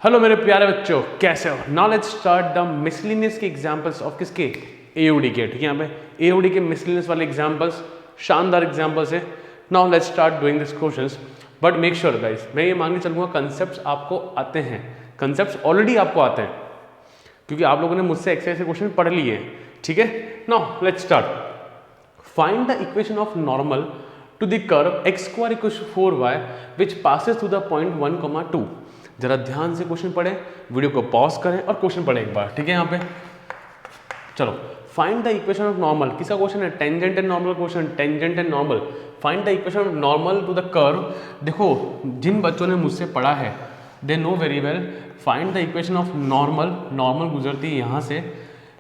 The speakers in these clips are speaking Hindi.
हेलो मेरे प्यारे बच्चों, कैसे हो? Now let's start the miscellaneous के एग्जांपल्स ऑफ किसके? एओडी के। ठीक है, यहाँ पे एओडी के मिसलिनियस वाले एग्जांपल्स शानदार एग्जांपल्स है। Now let's start doing this questions, but make sure guys, मैं ये मान के चलूंगा कंसेप्ट्स आपको आते हैं, कंसेप्ट्स ऑलरेडी आपको आते हैं क्योंकि आप लोगों ने मुझसे एक्सरसाइज के क्वेश्चन पढ़ लिए हैं। ठीक है, now let's start. Find the equation of normal to the curve x square equals to 4y which passes through the point 1, 2। जरा ध्यान से क्वेश्चन पढ़ें, वीडियो को पॉज करें और क्वेश्चन पढ़ें एक बार। ठीक है, यहाँ पे चलो, find the equation of normal. किसका क्वेश्चन है? Tangent and normal question, tangent and normal. Find the equation of normal to the curve. देखो, जिन बच्चों ने मुझसे पढ़ा है they know very well. Find the equation of normal, normal गुजरती है यहाँ से,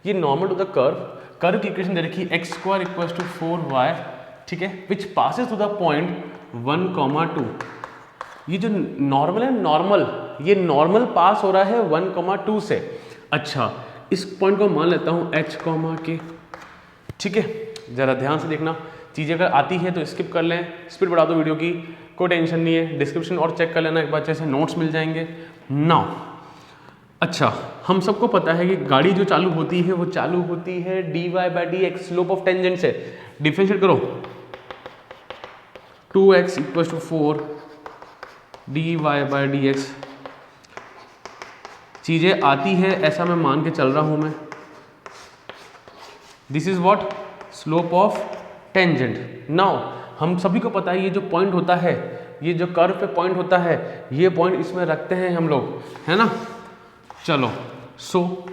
ये normal to the curve, curve की इक्वेशन दे रखी है x square equals to 4y। ठीक है, which passes to the point 1, 2। ये जो नॉर्मल है, नॉर्मल, ये नॉर्मल पास हो रहा है 1, 2 से। अच्छा, इस पॉइंट को मान लेता हूँ h, k। ठीक है, जरा ध्यान से देखना, चीज़ें अगर आती है तो स्किप कर लें, स्पीड बढ़ा दो वीडियो की, कोई टेंशन नहीं है। डिस्क्रिप्शन और चेक कर लेना एक बार, जैसे नोट्स मिल जाएंगे नाउ। अच्छा, हम सबको पता है कि गाड़ी जो चालू होती है वो चालू होती है dy/dx, स्लोप ऑफ टेंजेंट से। डिफरेंशिएट करो, 2x इक्वल टू 4 dy/dx। चीज़ें आती है ऐसा मैं मान के चल रहा हूँ मैं। This is what? Slope of tangent. Now हम सभी को पता है ये जो पॉइंट होता है, ये जो कर्व पे पॉइंट होता है, ये पॉइंट इसमें रखते हैं हम लोग, है ना। चलो, so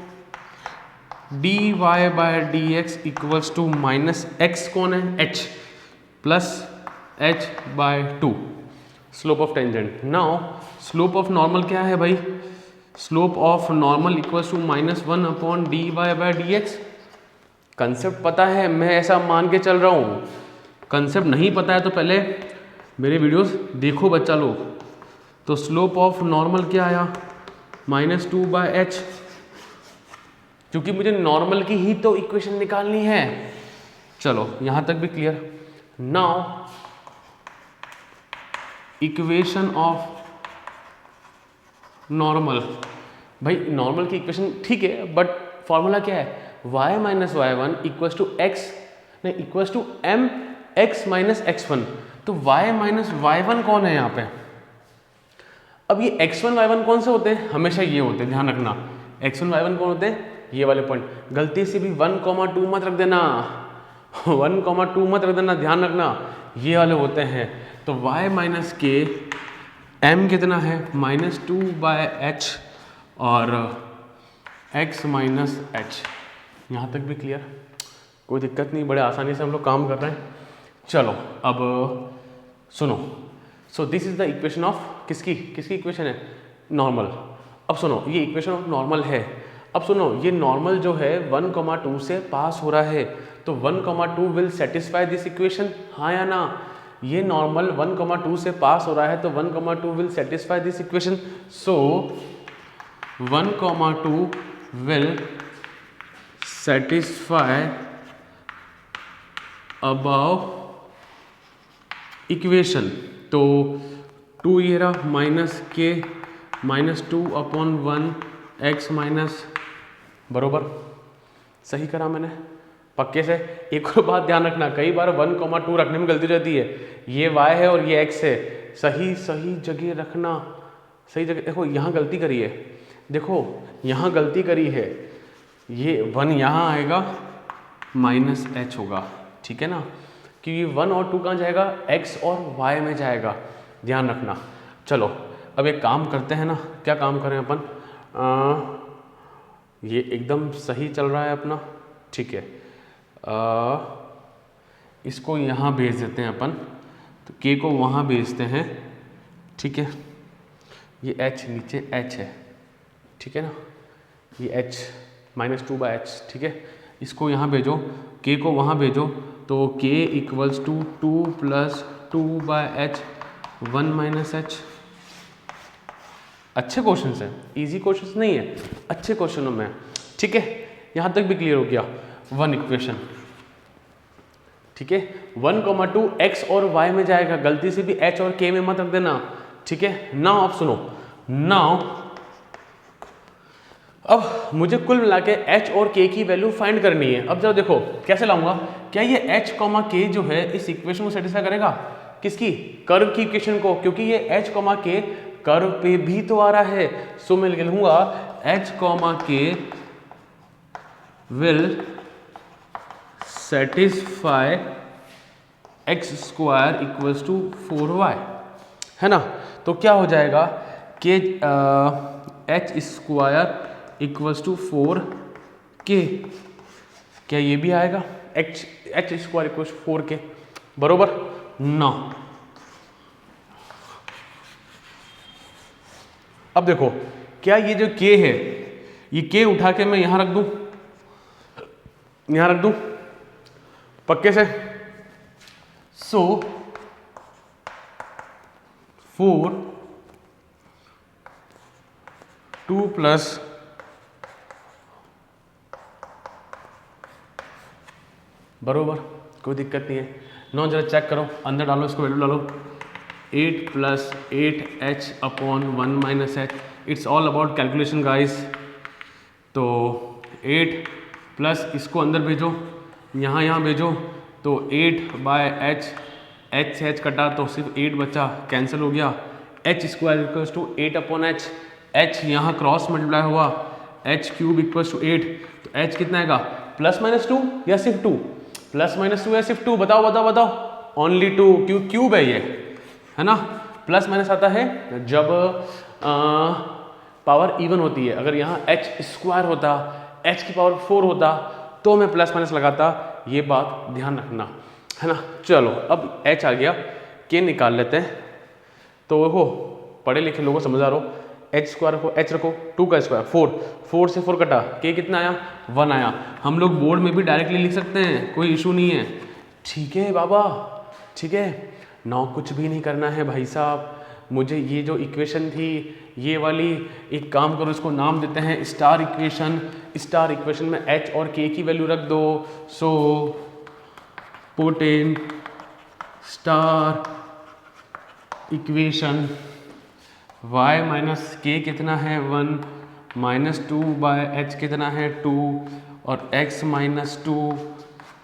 dy/dx equals to minus x कौन है? h plus h/2, slope of tangent. Now slope of normal क्या है भाई? Slope of normal equals to -1/dy/dx। Concept पता है, मैं ऐसा मान के चल रहा हूँ। कंसेप्ट नहीं पता है तो पहले मेरे वीडियोस देखो बच्चा लोग। तो स्लोप ऑफ नॉर्मल क्या आया? -2/h, क्योंकि मुझे नॉर्मल की ही तो इक्वेशन निकालनी है। चलो, यहाँ तक भी clear. Now equation of normal, भाई नॉर्मल की इक्वेशन ठीक है, बट फॉर्मूला क्या है? y - y1 equals to x, नहीं, इक्वल्स टू mx - x1। तो y - y1 कौन है यहाँ पे? अब ये x1 y1 कौन से होते हैं? हमेशा ये होते हैं, ध्यान रखना। x1 y1 कौन होते हैं? ये वाले पॉइंट। गलती से भी 1, 2 मत रख देना, 1, 2 मत रख देना, ध्यान रखना, ये वाले होते हैं। तो y - k, m कितना है? -2/h और x - h। यहाँ तक भी क्लियर? कोई दिक्कत नहीं, बड़े आसानी से हम लोग काम कर रहे हैं। चलो, अब सुनो। So this is the equation of किसकी इक्वेशन है? नॉर्मल। अब सुनो, ये इक्वेशन ऑफ नॉर्मल है। अब सुनो, ये नॉर्मल जो है 1, 2 से पास हो रहा है, तो 1, 2 विल सेटिस्फाई दिस इक्वेशन, हाँ या ना? ये नॉर्मल 1, 2 से पास हो रहा है तो 1, 2 will satisfy this equation. So 1, 2 will satisfy above equation. तो 2 ये रहा, -k -2/1 x माइनस, बरोबर सही करा मैंने पक्के से। एक और बात ध्यान रखना, कई बार 1, 2 रखने में गलती हो जाती है। ये y है और ये x है, सही जगह रखना, सही जगह। देखो यहाँ गलती करी है, देखो यहाँ गलती करी है, ये 1 यहाँ आएगा, -h होगा, ठीक है ना, क्योंकि 1 और 2 कहाँ जाएगा? x और y में जाएगा, ध्यान रखना। चलो, अब एक काम करते हैं ना, क्या काम करें अपन? ये एकदम सही चल रहा है अपना, ठीक है। इसको यहाँ भेज देते हैं अपन, तो k को वहाँ भेजते हैं, ठीक है। ये h नीचे h है, ठीक है ना, ये h -2/h, ठीक है। इसको यहाँ भेजो, k को वहाँ भेजो, तो k equals to 2 + 2/h 1 - h। अच्छे क्वेश्चन हैं, इजी क्वेश्चन नहीं है, अच्छे क्वेश्चनों में, ठीक है। यहाँ तक भी क्लियर हो गया? 1 इक्वेशन, ठीक है। 1, 2 x और y में जाएगा, गलती से भी h और k में मत रख देना, ठीक है। नाउ आप सुनो, नाउ अब मुझे कुल मिला के h और k की वैल्यू फाइंड करनी है। अब जरा देखो कैसे लाऊंगा, क्या ये h, k जो है इस इक्वेशन को सेटिस्फाई करेगा, किसकी, कर्व की इक्वेशन को, क्योंकि ये h, k कर्व पे भी तो आ रहा है। सो मैं लिखूंगा h, k will satisfy x square equals to 4y, है ना। तो क्या हो जाएगा कि h square equals to 4k, क्या ये भी आएगा, h स्क्वायर इक्वल्स 4k, बरोबर ना। अब देखो क्या ये जो k है, ये k उठा के मैं यहां रख दूं, यहां रख दूं पक्के से। सो 4 2 प्लस बरोबर, कोई दिक्कत नहीं है। 9 जरा चेक करो, अंदर डालो, इसको वैल्यू डालो, 8 plus 8h upon 1 minus h। It's all about calculation guys. तो 8 प्लस इसको अंदर भेजो, यहाँ भेजो, तो 8/h, h कटा तो सिर्फ 8 बचा, कैंसिल हो गया। h square equals to 8 upon h, h यहाँ क्रॉस मल्टीप्लाई हुआ, h क्यूब इक्वल्स टू 8, तो h कितना आएगा, +-2 या सिर्फ 2, +-2 या सिर्फ 2, बताओ बताओ बताओ, ओनली 2, क्यों क्यूब है ये, है ना। प्लस माइनस आता है जब पावर इवन होती है। अगर यहाँ h स्क्वायर होता, h की पावर 4 होता तो मैं प्लस माइनस लगाता, ये बात ध्यान रखना, है ना। चलो अब h आ गया, k निकाल लेते हैं। तो हो पढ़े लिखे लोगों समझदार हो, h स्क्वायर को h रखो, 2 का स्क्वायर 4 से 4 कटा, k कितना आया, 1 आया। हम लोग बोर्ड में भी डायरेक्टली लिख सकते हैं, कोई इशू नहीं है, ठीक है बाबा, ठीक है। ना कुछ भी नहीं करना है भाई साहब, मुझे ये जो इक्वेशन थी ये वाली, एक काम करो, इसको नाम देते हैं स्टार इक्वेशन। स्टार इक्वेशन में h और k की वैल्यू रख दो। So put in star equation, y minus k कितना है 1, -2/h कितना है 2, और x माइनस 2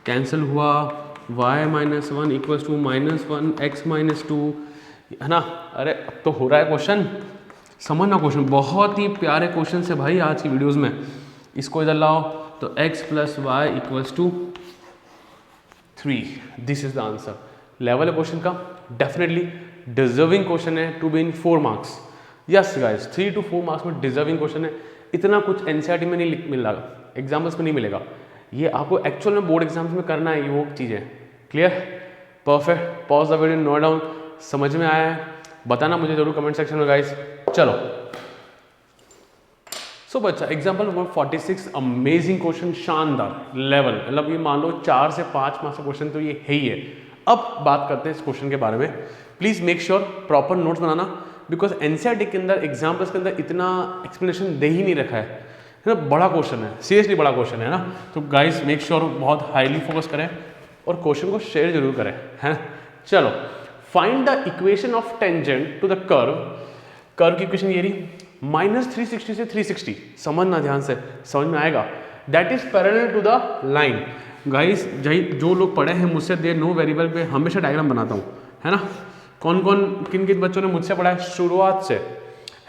कैंसिल हुआ, y minus 1 equals to -1 x minus 2, है ना। अरे अब तो हो रहा है क्वेश्चन, समझना क्वेश्चन, बहुत ही प्यारे क्वेश्चन है भाई आज की वीडियोस में। इसको इधर लाओ तो x plus y equals to 3, this is the answer. Level है क्वेश्चन का, डेफिनेटली डिजर्विंग क्वेश्चन है to be in 4 marks. Yes guys, 3 to 4 marks में डिजर्विंग क्वेश्चन है। इतना कुछ एनसीईआरटी में नहीं मिल रहा, एग्जाम्पल्स में नहीं मिलेगा, ये आपको एक्चुअल में बोर्ड एग्जाम्स में करना है, ये वो चीज़ें। Clear, perfect. Pause the video, note down, समझ में आया है बताना मुझे जरूर कमेंट सेक्शन में गाइस। चलो सो बच्चा एग्जाम्पल नंबर 46, अमेजिंग क्वेश्चन, शानदार लेवल, मतलब ये मान लो 4 से 5 मार्क्स का क्वेश्चन तो ये है ही है। अब बात करते हैं इस क्वेश्चन के बारे में। Please make sure proper notes banana, because NCERT के अंदर एग्जाम्पल्स के अंदर इतना एक्सप्लेनेशन दे ही नहीं रखा है ना। बड़ा क्वेश्चन है, सीरियसली बड़ा क्वेश्चन है ना। तो गाइस मेक श्योर बहुत हाईली फोकस करें और क्वेश्चन को शेयर जरूर करें, है। चलो, find the equation of tangent to the curve. Curve की इक्वेशन ये रही, -360 से 360, समझना ध्यान से, समझ में आएगा। That is parallel to the line. Guys जो लोग पढ़े हैं मुझसे, दे नो वेरिएबल पे हमेशा डायग्राम बनाता हूँ, है ना। कौन कौन किन किन बच्चों ने मुझसे पढ़ा है शुरुआत से,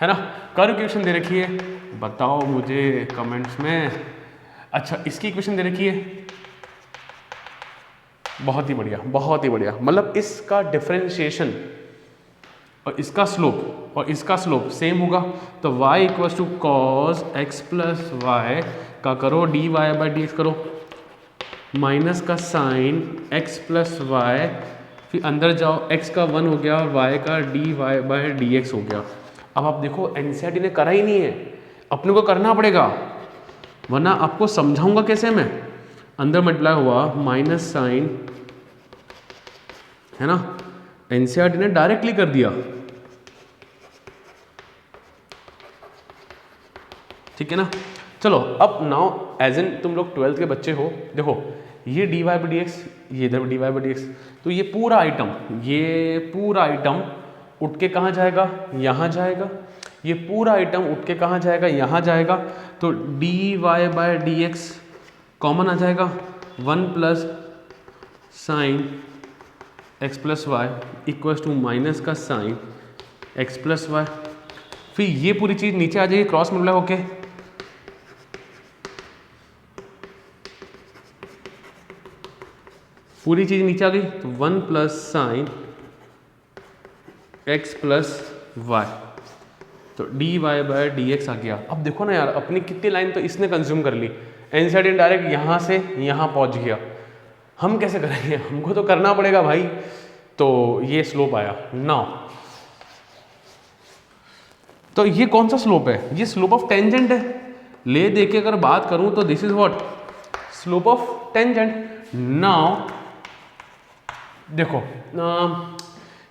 है ना। कर्व की इक्वेशन दे रखी है, बताओ मुझे कमेंट्स में। अच्छा, इसकी इक्वेशन दे रखी है, बहुत ही बढ़िया, बहुत ही बढ़िया। मतलब इसका डिफरेंशिएशन और इसका स्लोप और इसका स्लोप सेम होगा, तो y equals to cos x plus y का करो dy/dx करो, माइनस का साइन x प्लस वाई, फिर अंदर जाओ, x का 1 हो गया और y का dy/dx हो गया। अब आप देखो एनसीईआरटी ने करा ही नहीं है, अपने को करना पड़ेगा, वरना आपको समझाऊंगा कैसे मैं। अंदर मल्टीप्लाई हुआ माइनस साइन, है ना, एनसीईआरटी ने डायरेक्टली कर दिया, ठीक है ना। चलो अब नाउ एज इन तुम लोग 12th के बच्चे हो, देखो ये dy/dx, ये इधर dy/dx, तो ये पूरा आइटम उठ के कहाँ जाएगा, यहाँ जाएगा। ये पूरा आइटम उठ के कहाँ जाएगा, यहाँ जाएगा। तो d y by d x common आ जाएगा, 1 plus sine x plus y equals to minus का साइन एक्स प्लस वाई। फिर ये पूरी चीज़ नीचे आ जाएगी क्रॉस मल्टीप्लाई होके, पूरी चीज़ नीचे आ गई। तो 1 plus sine x plus y, तो d y by d x आ गया। अब देखो ना यार, अपनी कितनी लाइन तो इसने कंज्यूम कर ली, एनसीईआरटी डायरेक्ट यहाँ से यहाँ पहुँच गया। हम कैसे करेंगे, हमको तो करना पड़ेगा भाई। तो ये स्लोप आया ना, तो ये कौन सा स्लोप है, ये स्लोप ऑफ टेंजेंट है। ले दे के अगर बात करूं तो this is what, slope of tangent. Now देखो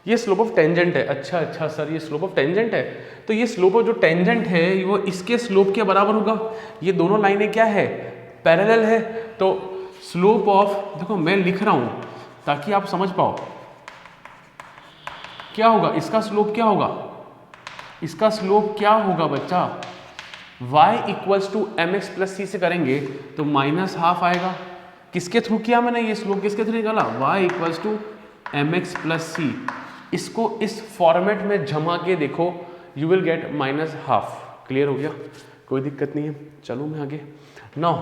ये स्लोप ऑफ टेंजेंट है। अच्छा सर, ये स्लोप ऑफ टेंजेंट है, तो ये स्लोप ऑफ जो टेंजेंट है वो इसके स्लोप के बराबर होगा। ये दोनों लाइनें क्या है, पैरेलल है। तो स्लोप ऑफ, देखो मैं लिख रहा हूं ताकि आप समझ पाओ क्या होगा, इसका स्लोप क्या होगा, इसका स्लोप क्या होगा बच्चा, y equals to m x plus c से करेंगे तो माइनस हाफ आएगा। किसके थ्रू किया मैंने ये स्लोप, किसके थ्रू निकाला, y equals to m x plus c. इसको इस फॉर्मेट में जमा के देखो, you will get minus half. Clear हो गया, कोई दिक्कत नहीं है। चलो मैं आगे। Now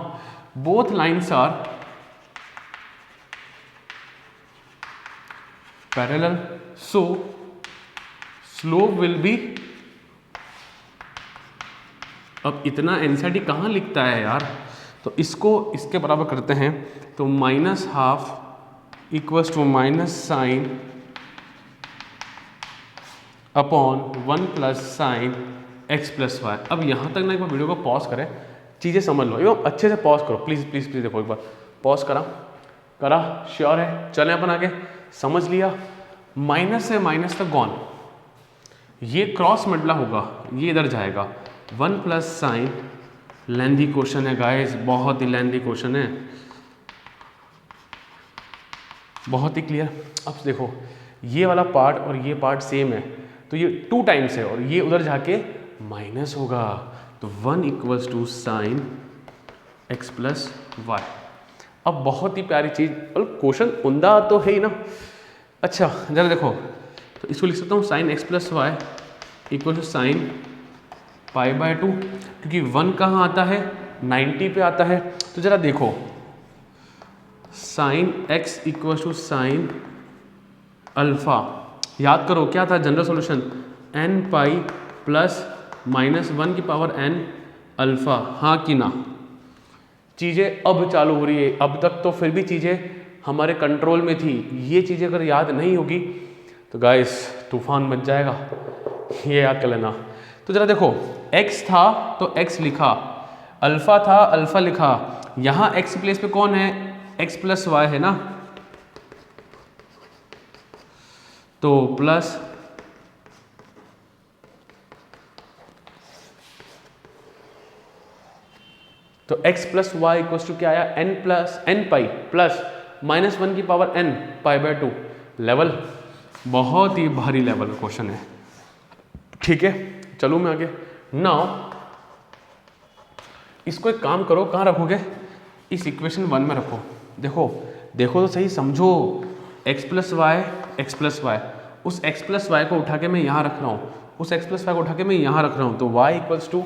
both lines are parallel, so slope will be, अब इतना एनसीईआरटी कहाँ लिखता है यार, तो इसको इसके बराबर करते हैं। तो minus half equals to minus sine upon 1 plus sine x plus y. अब यहाँ तक ना एक बार वीडियो को पॉज करें, चीज़ें समझ लो, एकदम अच्छे से पॉज करो प्लीज़ प्लीज़ प्लीज़। देखो एक बार पॉज करा, श्योर है, चलें अपन आगे। समझ लिया, माइनस से माइनस तक गॉन, ये क्रॉस मल्टीप्लाई होगा, ये इधर जाएगा। 1 प्लस साइन, लेंथी क्वेश्चन है गाइस, बहुत ही लेंथी क्वेश्चन है, बहुत ही क्लियर। अब देखो ये वाला पार्ट और ये पार्ट सेम है, तो ये 2 टाइम्स है और ये उधर जाके माइनस होगा। तो 1 equals to sine x plus y. अब बहुत ही प्यारी चीज़, और क्वेश्चन उमदा तो है ही ना। अच्छा जरा देखो, तो इसको लिख सकता हूँ sine x plus y equal to sine pi by 2, क्योंकि 1 कहाँ आता है, 90 पे आता है। तो जरा देखो, sine x equal to sine alpha, याद करो क्या था general solution, n pi plus minus 1 की पावर एन अल्फा, हाँ कि ना। चीज़ें अब चालू हो रही है, अब तक तो फिर भी चीज़ें हमारे कंट्रोल में थी। ये चीज़ें अगर याद नहीं होगी तो गाइस तूफान मच जाएगा, ये याद कर लेना। तो जरा देखो, x था तो x लिखा, अल्फा था अल्फा लिखा, यहाँ x प्लेस पे कौन है, x प्लस वाई है ना, तो प्लस तो x plus y equals to क्या आया, n plus n pi plus minus 1 की power n pi by 2। Level बहुत ही भारी लेवल का क्वेश्चन है, ठीक है। चलो मैं आगे। नाउ इसको एक काम करो, कहाँ रखोगे, इस इक्वेशन 1 में रखो। देखो तो सही, समझो, x प्लस वाई, उस x प्लस वाई को उठा के मैं यहाँ रख रहा हूँ, उस x प्लस वाई को उठा के मैं यहाँ रख रहा हूँ। तो y इक्वल्स टू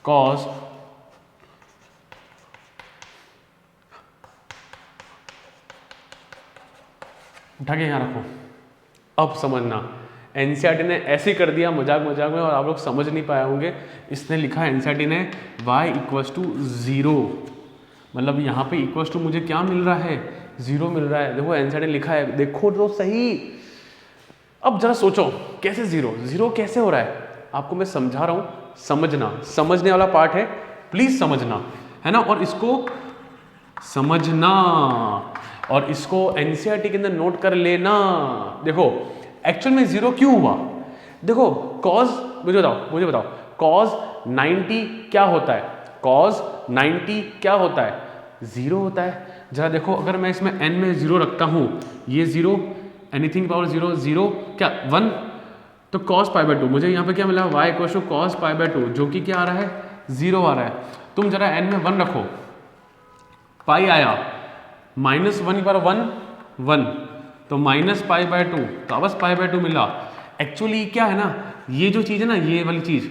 कॉस उठा के यहाँ रखो। अब समझना, एनसीईआरटी ने ऐसे कर दिया मजाक मजाक में और आप लोग समझ नहीं पाए होंगे। इसने लिखा एनसीईआरटी ने y इक्वल्स टू 0, मतलब यहाँ पे इक्वल्स टू मुझे क्या मिल रहा है, 0 मिल रहा है। देखो एनसीईआरटी ने लिखा है, देखो तो सही। अब जरा सोचो कैसे 0 कैसे हो रहा है, आपको मैं समझा रहा हूँ, समझना, समझने वाला पार्ट है, प्लीज समझना, है ना। और इसको समझना और इसको एनसीईआरटी के अंदर नोट कर लेना। देखो एक्चुअल में 0 क्यों हुआ, देखो कॉज, मुझे बताओ कॉज 90 क्या होता है, कॉज 90 क्या होता है, 0 होता है। जरा देखो, अगर मैं इसमें n में 0 रखता हूँ, ये 0, एनीथिंग पावर 0, 0 क्या 1, तो cos पाई बाय 2 मुझे यहाँ पे क्या मिला, y equal to cos pi by 2 जो कि क्या आ रहा है, 0 आ रहा है। तुम जरा n में 1 रखो, पाई आया -1 की पावर 1 तो माइनस पाई बाय 2 तो बस पाई बाय 2 मिला। एक्चुअली क्या है ना, ये जो चीज़ है ना, ये वाली चीज़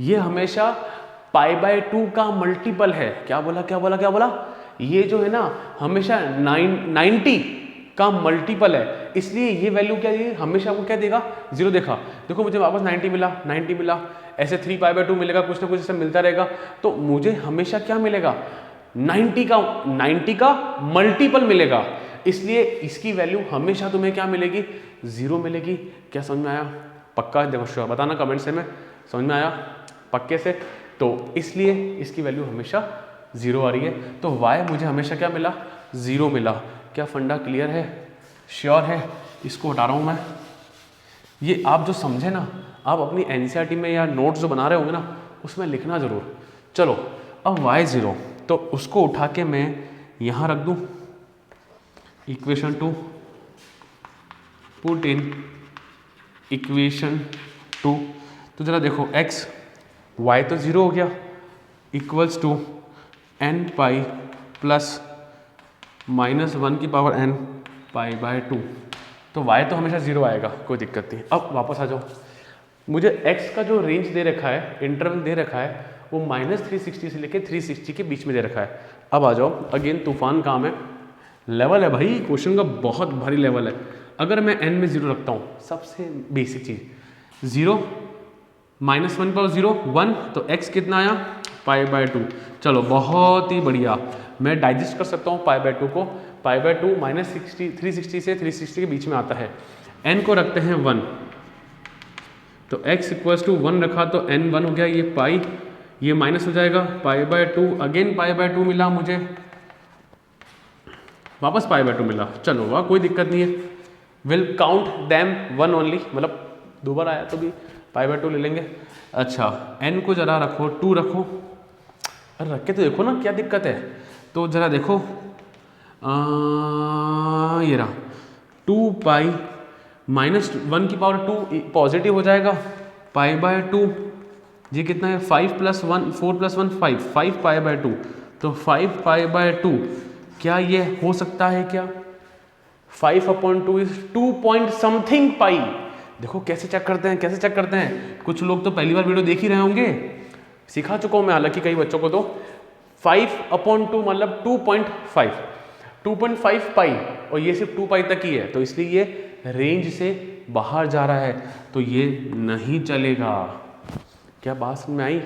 ये हमेशा पाई बाय 2 का मल्टीपल है। क्या बोला क्या बोला क्या बोला, ये जो है ना हमेशा 90 का मल्टीपल है, इसलिए ये वैल्यू क्या है, हमेशा आपको क्या देगा, 0 देखा। देखो मुझे वापस 90 मिला, 90 मिला, ऐसे 3 पाई बाय 2 मिलेगा, कुछ ना कुछ ऐसा मिलता रहेगा। तो मुझे हमेशा क्या मिलेगा, 90 का मल्टीपल मिलेगा, इसलिए इसकी वैल्यू हमेशा तुम्हें क्या मिलेगी, 0 मिलेगी। क्या समझ में आया? पक्का देखो श्योर बताना कमेंट से, में समझ में आया पक्के से? तो इसलिए इसकी वैल्यू हमेशा 0 आ रही है। तो y मुझे हमेशा क्या मिला, 0 मिला। क्या फंडा क्लियर है, श्योर है? इसको हटा रहा हूँ मैं। ये आप जो समझे ना, आप अपनी एनसीईआरटी में या नोट्स जो बना रहे होंगे ना, उसमें लिखना ज़रूर। चलो अब y 0 तो उसको उठा के मैं यहाँ रख दूँ, इक्वेशन 2 पुट इन इक्वेशन 2। तो जरा देखो x y तो 0 हो गया, equals to n pi plus -1 की पावर n पाई बाय 2। तो y तो हमेशा 0 आएगा, कोई दिक्कत नहीं। अब वापस आ जाओ, मुझे x का जो रेंज दे रखा है, इंटरवल दे रखा है, वो -360 से लेके 360 के बीच में दे रखा है। अब आ जाओ, अगेन तूफान काम है, लेवल है भाई, क्वेश्चन का बहुत भारी लेवल है। अगर मैं n में 0 रखता हूँ, सबसे बेसिक चीज़ 0 -1 पर 0 1 तो x कितना आया, पाई बाय 2। चलो बहुत ही बढ़िया, मैं डाइजेस्ट कर सकता हूँ पाई बाय 2 को। पाई बाय 2 -360 से 360 के बीच में आता है। n को रखते हैं 1, तो x इक्वल्स टू 1 रखा तो n 1 हो गया, ये पाई, ये माइनस हो जाएगा, पाई बाय 2, अगेन पाई बाय 2 मिला मुझे, वापस पाई बाय 2 मिला। चलो वाह, कोई दिक्कत नहीं है, विल काउंट दैम 1 ओनली, मतलब 2 बार आया तो भी पाई बाय 2 ले लेंगे। अच्छा n को जरा रखो, 2 रखो, अरे रख के तो देखो ना क्या दिक्कत है। तो जरा देखो, ये रहा 2 पाई -1 की पावर 2 पॉजिटिव हो जाएगा, पाई बाय 2, ये कितना है 5 + 1 4 + 1 5 पाई बाय 2, तो 5 पाई बाय 2। क्या ये हो सकता है क्या, 5/2 इज 2 पॉइंट समथिंग पाई। देखो कैसे चेक करते हैं, कैसे चेक करते हैं। कुछ लोग तो पहली बार वीडियो देख ही रहे होंगे, सिखा चुका हूँ मैं हालांकि कई बच्चों को। तो 5/2 मतलब 2.5 पाई, और ये सिर्फ 2 पाई तक ही है, तो इसलिए ये रेंज से बाहर जा रहा है, तो ये नहीं चलेगा। क्या बात समझ में आई?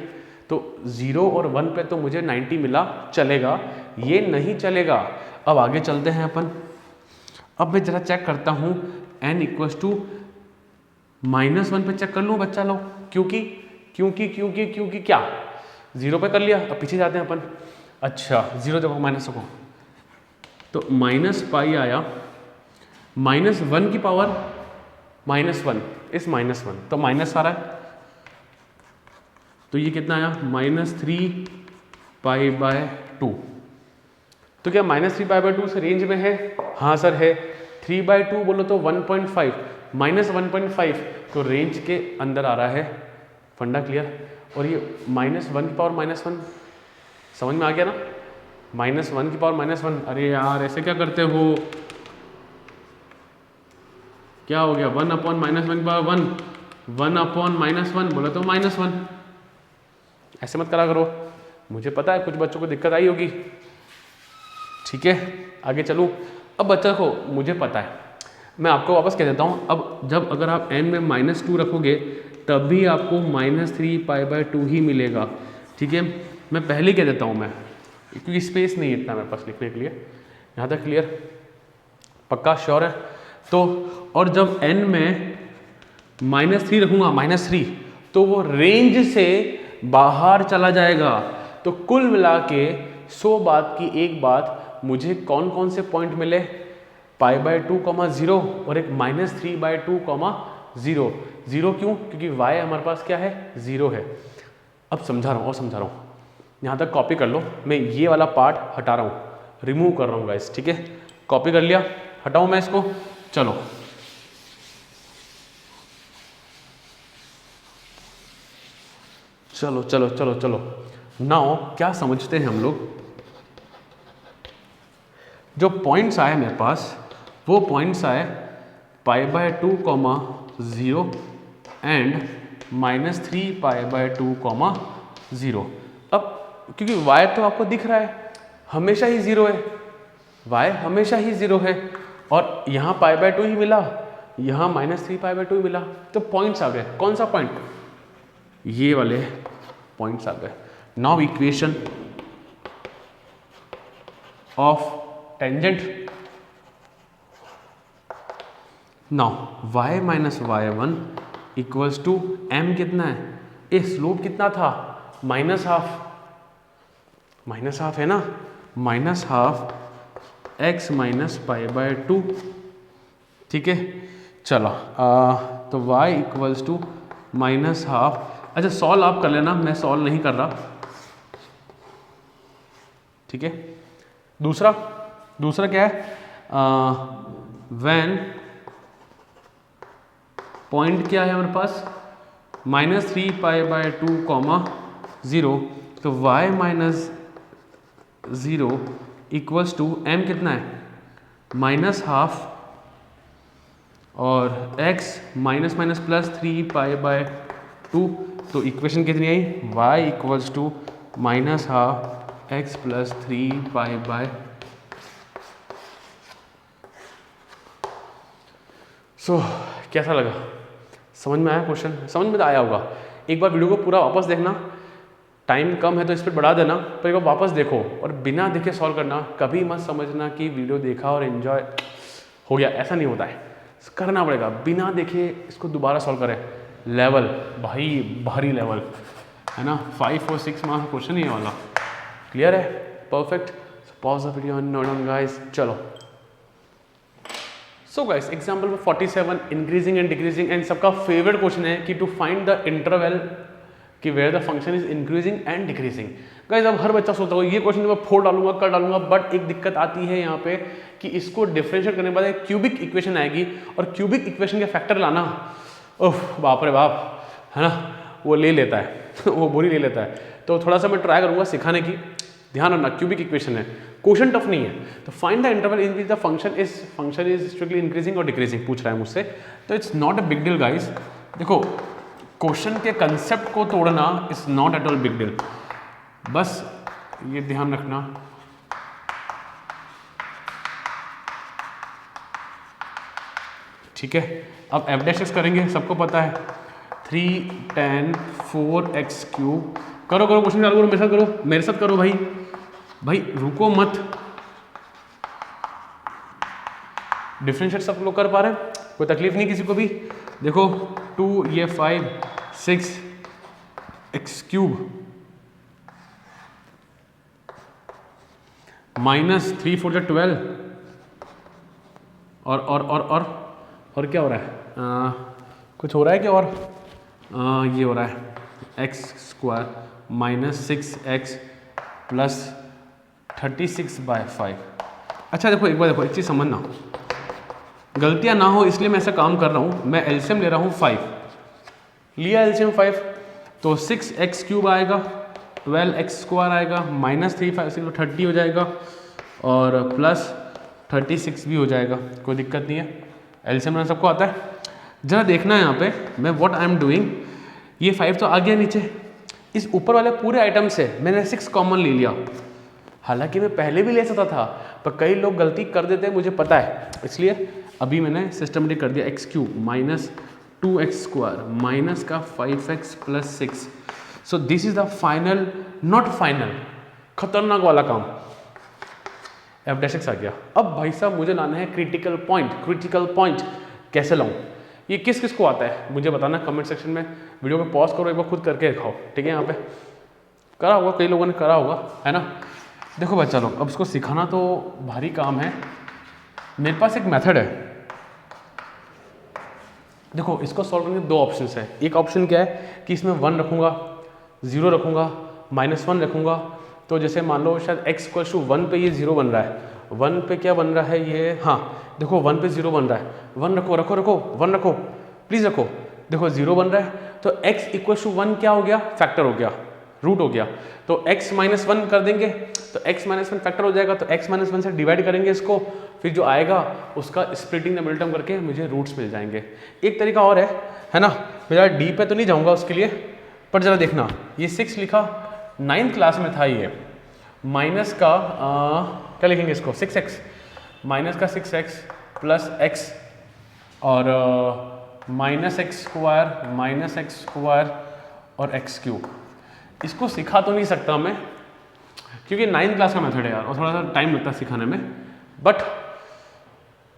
तो 0 और 1 पे तो मुझे 90 मिला, चलेगा, ये नहीं चलेगा। अब आगे चलते हैं अपन। अब मैं जरा चेक करता हूँ n इक्वल्स टू -1 पे चेक कर लूँ बच्चा लोग, क्योंकि क्या 0 पे कर लिया। अब पीछे जाते हैं अपन। अच्छा 0 जब माइनस को, तो माइनस पाई आया, -1 की पावर -1 इस -1, तो माइनस आ रहा है, तो ये कितना आया -3 पाई बाय 2। तो क्या -3 पाई बाय 2 से रेंज में है? हाँ सर है। 3 बाय 2 बोलो तो 1.5 -1.5, तो रेंज के अंदर आ रहा है। फंडा क्लियर? और ये -1 की पावर -1 समझ में आ गया ना, -1 की पावर -1। अरे यार ऐसे क्या करते हो, क्या हो गया 1/-1 की पावर 1, 1/-1 बोला तो -1। ऐसे मत करा करो, मुझे पता है कुछ बच्चों को दिक्कत आई होगी। ठीक है आगे चलूँ। अब बच्चा को मुझे पता है, मैं आपको वापस कह देता हूँ। अब जब अगर आप n में -2 रखोगे तब भी आपको -3 पाई बाय 2 ही मिलेगा। ठीक है, मैं पहले ही कह देता हूँ मैं, क्योंकि स्पेस नहीं है इतना मेरे पास लिखने के लिए। यहाँ तक क्लियर? पक्का श्योर है? तो और जब n में -3 रखूँगा, -3, तो वो रेंज से बाहर चला जाएगा। तो कुल मिला के 100 बात की एक बात, मुझे कौन कौन से पॉइंट मिले, पाई बाय 2, 0 और एक -3 बाय 2, 0। 0 क्यों? क्योंकि y हमारे पास क्या है, 0 है। अब समझा रहा हूँ और समझा रहा हूँ, यहाँ तक कॉपी कर लो। मैं ये वाला पार्ट हटा रहा हूँ, रिमूव कर रहा हूँ गाइस। ठीक है, कॉपी कर लिया, हटाऊँ मैं इसको। चलो चलो चलो चलो चलो, नाउ क्या समझते हैं हम लोग, जो पॉइंट्स आए मेरे पास वो पॉइंट्स आए π/2, 0 एंड -3 π/2, 0। अब क्योंकि y तो आपको दिख रहा है हमेशा ही 0 है, y हमेशा ही 0 है, और यहाँ π/2 ही मिला, यहाँ -3 π/2 मिला, तो पॉइंट्स आ गए। कौन सा पॉइंट? ये वाले पॉइंट्स आ गए। Now equation of tangent, now y minus y1 equals to m कितना है, ए स्लोप कितना था, -½ है ना, -½ x माइनस π/2, ठीक है। चलो तो y इक्वल्स टू -½ अच्छा सॉल्व आप कर लेना, मैं सॉल्व नहीं कर रहा, ठीक है। दूसरा क्या है, व्हेन पॉइंट क्या है हमारे पास -3 π/2, 0, तो y minus 0 equals to m कितना है, -½ और x +3 π/2, तो इक्वेशन कितनी आई, y इक्वल्स टू -½ x + 3 π/2। सो कैसा लगा, समझ में आया क्वेश्चन? समझ में तो आया होगा। एक बार वीडियो को पूरा वापस देखना, टाइम कम है तो स्पीड बढ़ा देना, पर एक बार वापस देखो और बिना देखे सॉल्व करना। कभी मत समझना कि वीडियो देखा और एंजॉय हो गया, ऐसा नहीं होता है, करना पड़ेगा। बिना देखे इसको दोबारा सॉल्व करें। लेवल भाई भारी लेवल है ना, 5 और 6 मार्क्स क्वेश्चन ही वाला। क्लियर है? Perfect. Pause the video and note down guys. चलो so guys example 47 increasing and decreasing, and सबका फेवरेट क्वेश्चन है कि टू फाइंड द इंटरवल कि where the function is increasing and decreasing. Guys अब हर बच्चा सोचता होगा ये क्वेश्चन मैं 4 डालूंगा, कर डालूंगा, बट एक दिक्कत आती है यहाँ पे कि इसको डिफरेंशिएट करने के बाद एक क्यूबिक इक्वेशन आएगी, और क्यूबिक इक्वेशन के फैक्टर लाना, ओह बाप रे बाप, है ना, वो ले लेता है वो बुरी ले लेता है। तो थोड़ा सा मैं ट्राई करूंगा सिखाने की, ध्यान रखना क्यूबिक इक्वेशन है, क्वेश्चन टफ नहीं है। तो find the interval in which the function is strictly increasing और डिक्रीजिंग पूछ रहा है मुझसे, तो it's not a big deal guys. देखो क्वेश्चन के कंसेप्ट को तोड़ना is not at all big deal, बस ये ध्यान रखना। ठीक है, अब f' करेंगे, सबको पता है 3 tan 4x3। करो क्वेश्चन चालू करो, मेरे साथ करो भाई रुको मत। डिफरेंशिएट सब लोग कर पा रहे हैं, कोई तकलीफ नहीं किसी को भी। देखो 2 ये 5 6 x³ -3 4 12, और क्या हो रहा है, कुछ हो रहा है क्या, और ये हो रहा है x² -6x + 36/5। अच्छा देखो एक बार देखो, एक चीज़ समझना, गलतियां ना हो इसलिए मैं ऐसा काम कर रहा हूँ। मैं एलसीएम ले रहा हूँ 5, लिया एलसीएम 5, तो 6x³ आएगा, 12x² आएगा, -3 5 6 30 हो जाएगा, और +36 भी हो जाएगा, कोई दिक्कत नहीं है। एलसीएम सबको आता है। जरा देखना है यहाँ पे मैं व्हाट आई एम डूइंग, ये 5 तो आ गया नीचे, इस ऊपर वाले पूरे आइटम से मैंने 6 कॉमन ले लिया। हालांकि मैं पहले भी ले सकता था, पर कई लोग गलती कर देते हैं, मुझे पता है, इसलिए अभी मैंने सिस्टमेटिक कर दिया। x³ -2x² माइनस का 5x + 6। So this is the final, not final, खतरनाक वाला काम। f' आ गया। अब भाई साहब मुझे लाना है क्रिटिकल पॉइंट कैसे लाऊं, ये किस किस को आता है मुझे बताना कमेंट सेक्शन में। वीडियो को पॉज करो, एक बार खुद करके दिखाओ, ठीक है। यहाँ पे करा होगा, कई लोगों ने करा होगा, है ना। देखो बच्चा लोग, अब इसको सिखाना तो भारी काम है। मेरे पास एक मेथड है, देखो इसको सॉल्व करने के 2 ऑप्शंस है। एक ऑप्शन क्या है कि इसमें 1 रखूँगा, 0 रखूँगा, -1 रखूँगा। तो जैसे मान लो शायद x = 1 पे ये 0 बन रहा है, 1 पे क्या बन रहा है ये, हाँ देखो 1 पे 0 बन रहा है। 1 रखो 1 रखो, प्लीज़ रखो। देखो 0 बन रहा है तो x इक्वल टू 1 क्या हो गया, फैक्टर हो गया, रूट हो गया, तो x माइनस 1 कर देंगे तो x माइनस 1 फैक्टर हो जाएगा, तो x माइनस 1 से डिवाइड करेंगे इसको, फिर जो आएगा उसका स्प्लिटिंग द मिडिल टर्म करके मुझे रूट्स मिल जाएंगे। एक तरीका और है ना, मैं ज़रा डी पे तो नहीं जाऊँगा उसके लिए, पर ज़रा देखना ये 6 लिखा 9th क्लास में था ये, माइनस का क्या लिखेंगे इसको 6x, माइनस का 6x प्लस x और माइनस एक्स स्क्वायर और एक्स क्यूब। इसको सिखा तो नहीं सकता मैं क्योंकि 9th क्लास का मेथड है यार और थोड़ा सा टाइम लगता है सिखाने में, बट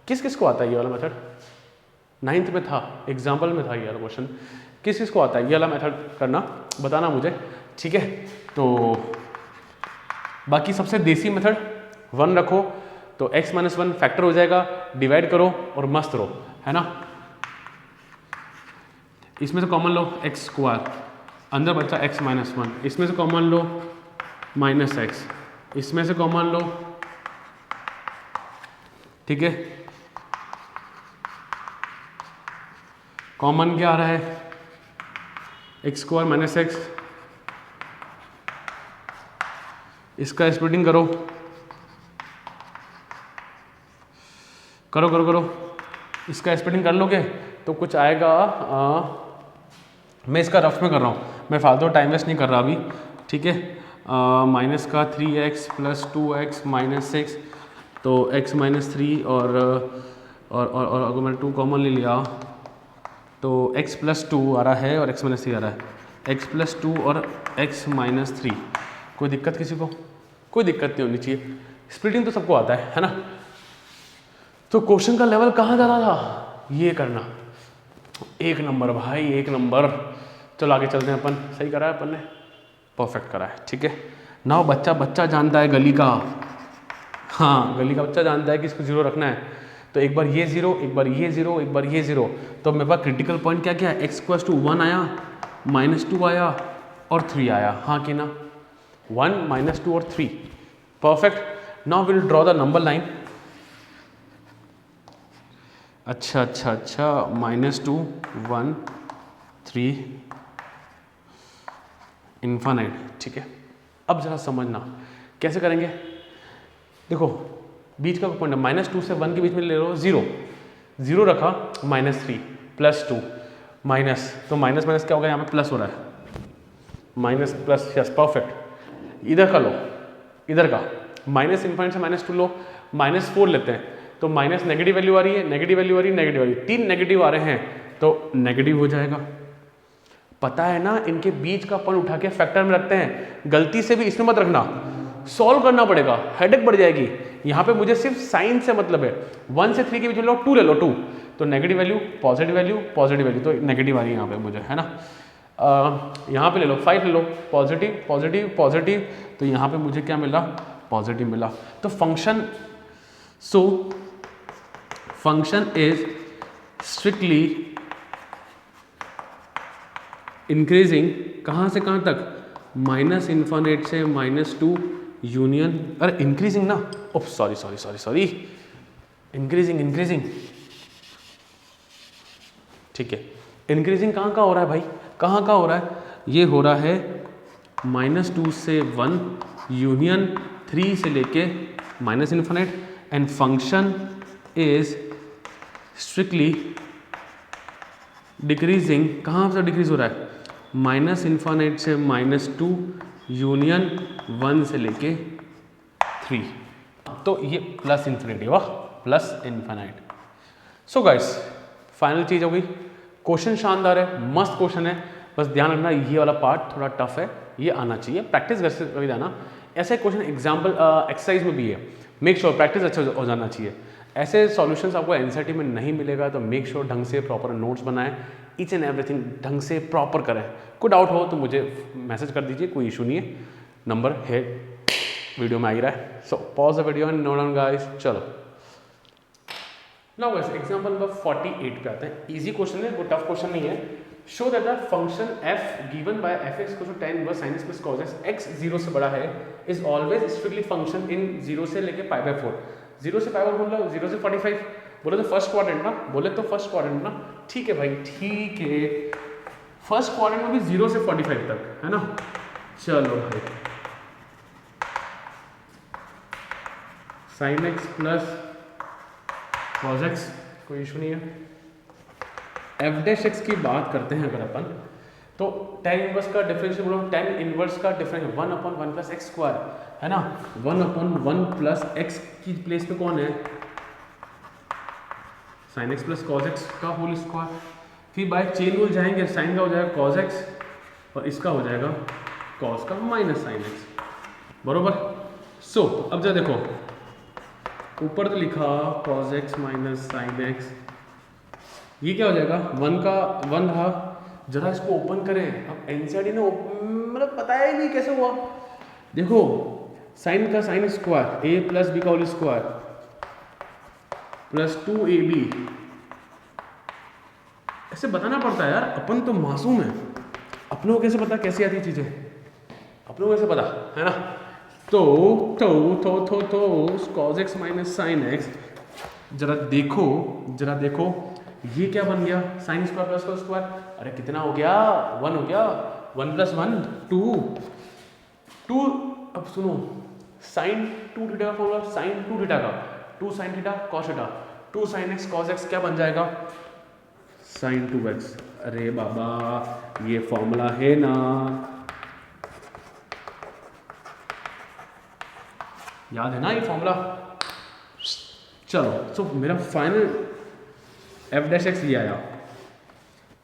किस किस को आता है ये वाला मेथड, 9th में था, एग्जाम्पल में था ये वाला क्वेश्चन, किस किस को आता है ये वाला मेथड करना, बताना मुझे, ठीक है। तो बाकी सबसे देसी मेथड 1 रखो तो x माइनस 1 फैक्टर हो जाएगा, डिवाइड करो और मस्त रहो, है ना। इसमें से कॉमन लो एक्स स्क्वायर, अंदर बचा x माइनस 1, इसमें से कॉमन लो माइनस एक्स, इसमें से कॉमन लो, ठीक है, कॉमन क्या आ रहा है एक्स स्क्वायर माइनस एक्स, इसका स्प्लिटिंग करो करो करो करो, इसका स्प्लिटिंग कर लोगे तो कुछ आएगा, मैं इसका रफ में कर रहा हूँ, मैं फालतू टाइम वेस्ट नहीं कर रहा अभी, ठीक है। माइनस का 3x प्लस 2x माइनस 6, तो x माइनस 3 और अगर मैंने 2 कॉमन ले लिया तो x प्लस 2 आ रहा है और x माइनस 3 आ रहा है, x प्लस 2 और x माइनस 3, कोई दिक्कत किसी को, कोई दिक्कत नहीं होनी चाहिए, स्प्लिटिंग तो सबको आता है ना। तो क्वेश्चन का लेवल कहाँ जाना था, ये करना, 1 नंबर भाई 1 नंबर। चलो आगे चलते हैं अपन, सही करा है अपन ने, परफेक्ट करा है, ठीक है। नाउ बच्चा जानता है गली का, हाँ गली का बच्चा जानता है कि इसको 0 रखना है, तो एक बार ये 0, एक बार ये 0, एक बार ये 0, तो मेरे पास क्रिटिकल पॉइंट क्या क्या है, x इक्वल्स टू 1 आया, माइनस 2 आया और 3 आया, हाँ कि ना, 1 माइनस 2 और 3, perfect. Now will draw the number line, अच्छा माइनस 2 1 3 इन्फानाइट, ठीक है। अब जरा समझना कैसे करेंगे, देखो बीच का पॉइंट है, माइनस 2 से 1 के बीच में ले लो 0 रखा, माइनस 3 प्लस 2 माइनस, तो माइनस माइनस क्या होगा, यहाँ पे प्लस हो रहा है, माइनस प्लस, यस परफेक्ट। इधर का लो, इधर का माइनस इन्फाइनाइट से माइनस 2 लो, माइनस 4 लेते हैं तो माइनस नेगेटिव वैल्यू आ रही है, नेगेटिव वैल्यू आ रही है, नेगेटिव वैल्यू, 3 नेगेटिव आ रहे हैं तो नेगेटिव हो जाएगा। पता है ना, इनके बीच का पॉइंट उठा के फैक्टर में रखते हैं, गलती से भी इसमें मत रखना, सॉल्व करना पड़ेगा, हेडेक बढ़ जाएगी। यहाँ पे मुझे सिर्फ साइन से मतलब है, 1 से 3 के बीच में लो 2 ले लो 2, तो negative value positive value positive value, तो नेगेटिव आ रही है यहाँ पे मुझे, है ना। यहाँ पे ले लो 5 ले लो, पॉजिटिव पॉजिटिव पॉजिटिव, तो यहाँ पे मुझे क्या मिला, पॉजिटिव मिला। तो फंक्शन इज स्ट्रिक्टली इंक्रीजिंग, कहाँ से कहाँ तक, माइनस इन्फानाइट से माइनस 2 यूनियन, अरे इंक्रीजिंग ना, ओप सॉरी इंक्रीजिंग, ठीक है। इंक्रीजिंग कहाँ का हो रहा है भाई, कहाँ का हो रहा है, ये हो रहा है माइनस 2 से 1 यूनियन 3 से लेके minus infinite, and function is strictly decreasing, कहाँ से डिक्रीज हो रहा है, माइनस इन्फानाइट से माइनस 2 यूनियन 1 से लेके 3, तो ये प्लस इन्फिनिटी, वाह plus infinite. So guys final चीज हो गई, क्वेश्चन शानदार है, मस्त क्वेश्चन है, बस ध्यान रखना ये वाला पार्ट थोड़ा टफ है, ये आना चाहिए, प्रैक्टिस घर से कभी जाना। ऐसे क्वेश्चन एग्जाम्पल एक्सरसाइज में भी है, मेक श्योर प्रैक्टिस अच्छा हो जाना चाहिए। ऐसे सॉल्यूशंस आपको एनसीईआरटी में नहीं मिलेगा, तो मेक श्योर ढंग से प्रॉपर नोट्स बनाएं, ईच एंड एवरीथिंग ढंग से प्रॉपर करें। कोई डाउट हो तो मुझे मैसेज कर दीजिए, कोई इशू नहीं है, नंबर है वीडियो में आ ही रहा है। So pause the video and note down guys. चलो नाउ गाइस एग्जांपल नंबर 48 पे आते हैं, इजी क्वेश्चन है, वो टफ क्वेश्चन नहीं है। Show that the function f given by fx को tan inverse sin x plus cos x 0 से बड़ा है is always strictly function in 0 से लेके π/4, 0 से π/4 मतलब 0 से 45 बोले तो फर्स्ट क्वाड्रेंट ना, बोले तो फर्स्ट क्वाड्रेंट ना, ठीक है भाई ठीक है, फर्स्ट क्वाड्रेंट में भी 0 से 45 तक है ना। चलो भाई sign x plus cos x, कोई इशू नहीं है। एफ डैश एक्स की बात करते हैं अगर अपन, तो टेन इनवर्स का डिफरेंशियल बोलो, टेन इनवर्स का डिफरेंस 1/1 प्लस एक्स स्क्वायर है ना, 1/1 प्लस एक्स की प्लेस पे कौन है, sine x plus cos x का होल स्क्वायर, फिर बाय चेन रूल जाएंगे, साइन का हो जाएगा कॉस एक्स और इसका हो जाएगा कॉस का माइनस साइन एक्स, बरोबर। सो अब जरा देखो, ऊपर तो लिखा cos x minus sine x, ये क्या हो जाएगा, 1 का 1 रहा, जरा इसको ओपन करें। अब एनसीईआरटी ने मतलब बताया ही नहीं कैसे हुआ, देखो साइन का साइन स्क्वायर ए प्लस बी का होल स्क्वायर प्लस 2ab, ऐसे बताना पड़ता है यार, अपन तो मासूम है, अपनों को कैसे पता कैसी आती चीजें, अपनों को कैसे पता है ना। तो cos x minus sine x, जरा देखो ये क्या बन गया, साइन स्क्वायर प्लस का स्क्वायर, अरे कितना हो गया, 1 हो गया, 1 + 1 2। अब सुनो, साइन 2 थीटा का फॉर्मूला, साइन 2 थीटा का 2 sine theta cos theta, 2 sine x cos x क्या बन जाएगा, साइन 2x। अरे बाबा ये फॉर्मूला है ना, याद है ना ये फॉर्मूला। चलो सो मेरा फाइनल एफ डैश एक्स ये आया,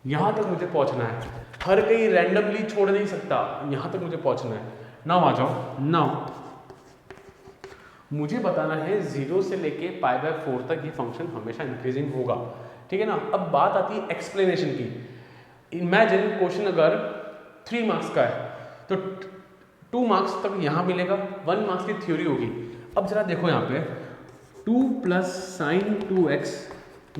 यहां तक मुझे पहुंचना है, हर कहीं रैंडमली छोड़ नहीं सकता, यहां तक मुझे पहुंचना है। नाउ आ जाओ, नाउ मुझे बताना है 0 से लेके π/4 तक ये फंक्शन हमेशा इंक्रीजिंग होगा, ठीक है ना। अब बात आती है एक्सप्लेनेशन की। इमेजिन क्वेश्चन अगर 3 मार्क्स का है तो 2 मार्क्स तक यहाँ मिलेगा, 1 मार्क्स की थ्योरी होगी। अब जरा देखो यहाँ पे 2 + sin 2x,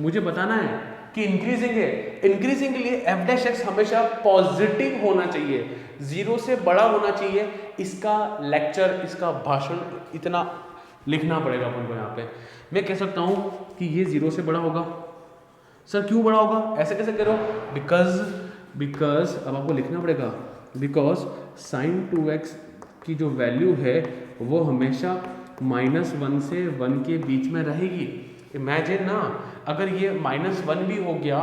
मुझे बताना है कि इंक्रीजिंग है, इंक्रीजिंग के लिए एफ डैश एक्स हमेशा पॉजिटिव होना चाहिए, 0 से बड़ा होना चाहिए। इसका लेक्चर, इसका भाषण इतना लिखना पड़ेगा अपन को यहाँ पे। मैं कह सकता हूँ कि ये 0 से बड़ा होगा। सर क्यों बड़ा होगा, ऐसे कैसे करो, बिकॉज अब आपको लिखना पड़ेगा, बिकॉज sin 2x की जो वैल्यू है वो हमेशा -1 से 1 के बीच में रहेगी। इमेजिन ना, अगर ये -1 भी हो गया,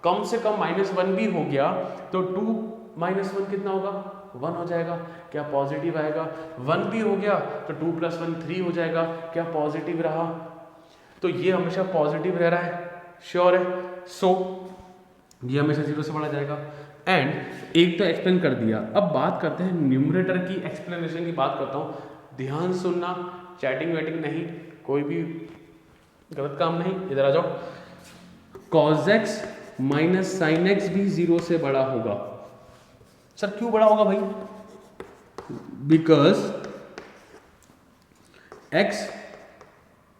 कम से कम -1 भी हो गया, तो 2 - 1 कितना होगा, 1 हो जाएगा, क्या पॉजिटिव आएगा। 1 भी हो गया तो 2 + 1 3 हो जाएगा, क्या पॉजिटिव रहा। तो ये हमेशा पॉजिटिव रह रहा है, श्योर है। सो ये हमेशा 0 से बढ़ा जाएगा। एंड एक तो एक्सप्लेन कर दिया, अब बात करते हैं न्यूमरेटर की एक्सप्लेनेशन की बात करता हूँ। ध्यान सुनना, चैटिंग वेटिंग नहीं, कोई भी गलत काम नहीं, इधर आ जाओ। cos x minus sine x भी 0 से बड़ा होगा। सर क्यों बड़ा होगा भाई, बिकॉज x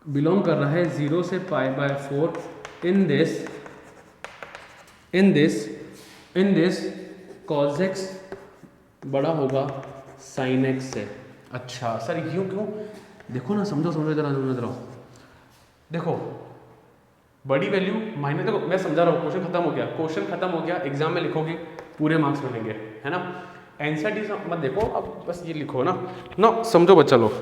बिलोंग कर रहा है 0 से π/4 in this cos x बड़ा होगा sin x से। अच्छा सर यूं क्यों, देखो ना, समझो इधर आओ। देखो बड़ी वैल्यू माइनस, देखो मैं समझा रहा हूँ, क्वेश्चन खत्म हो गया, एग्जाम में लिखोगे पूरे मार्क्स मिलेंगे, है ना। एनसीईआरटी मत देखो, अब बस ये लिखो ना समझो बच्चा लोग।